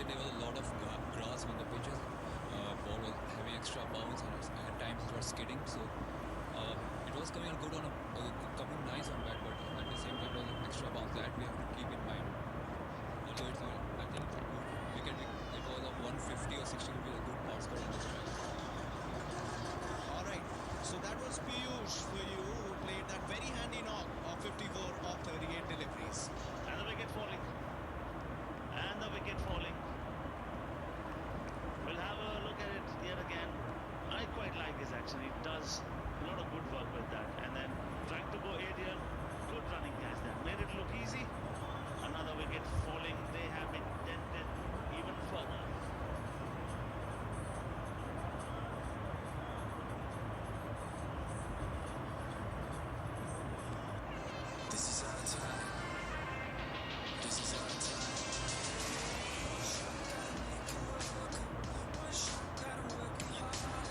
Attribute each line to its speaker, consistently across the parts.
Speaker 1: there was a lot of grass on the pitches. Ball was having extra bounce and at times it was skidding. So it was coming out good on coming nice on bat, but at the same time it was an extra bounce that we have to keep in mind. Although it's I think it was a 150 or 60 would be a good pass score on this track.
Speaker 2: All right. So that was Piyush for you, who played that very handy knock of 54 of 38 deliveries.
Speaker 3: And the wicket falling. And the wicket falling. We'll have a look at it yet again. I quite like this action. It does a lot of good work with that. And then trying to go aerial. Good running catch there. Made it look easy. Another wicket falling. They have been dented even further.
Speaker 4: This is our time. This is our time. One shot, gotta make it work. One shot, gotta work it hard.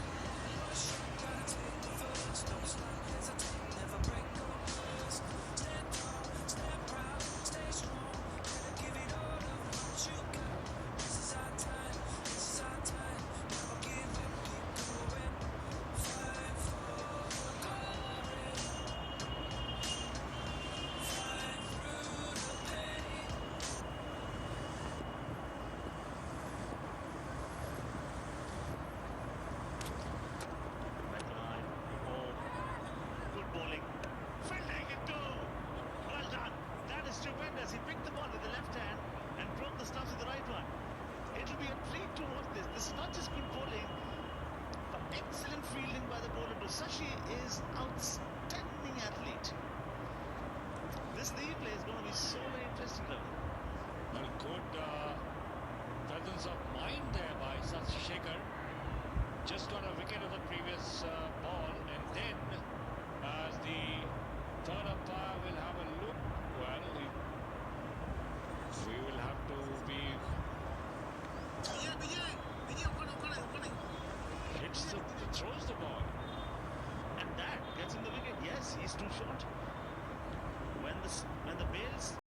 Speaker 4: One shot, gotta take the first. Don't stop, hesitate, never break your promise. Stand tall, stand proud, stay strong. Gotta give it all of what you got. This is our time. This is our time. Never give up, keep going. Fight for the glory. Fight through the pain.
Speaker 3: Back line. Oh, good bowling. Fielding it go. Well done. That is stupendous. He picked the ball with the left hand and broke the stuff with the right one. It'll be a treat to watch this. This is not just good bowling, but excellent fielding by the bowler. Sashi is outstanding athlete. This lead play is going to be so very interesting, Ravi.
Speaker 5: Well, good presence of mind there by Sashi Shekhar. Just got a wicket of the previous ball, and then as the third umpire will have a look, well, we will have to be hits the throws the ball.
Speaker 3: And that gets him the wicket. Yes, he's too short.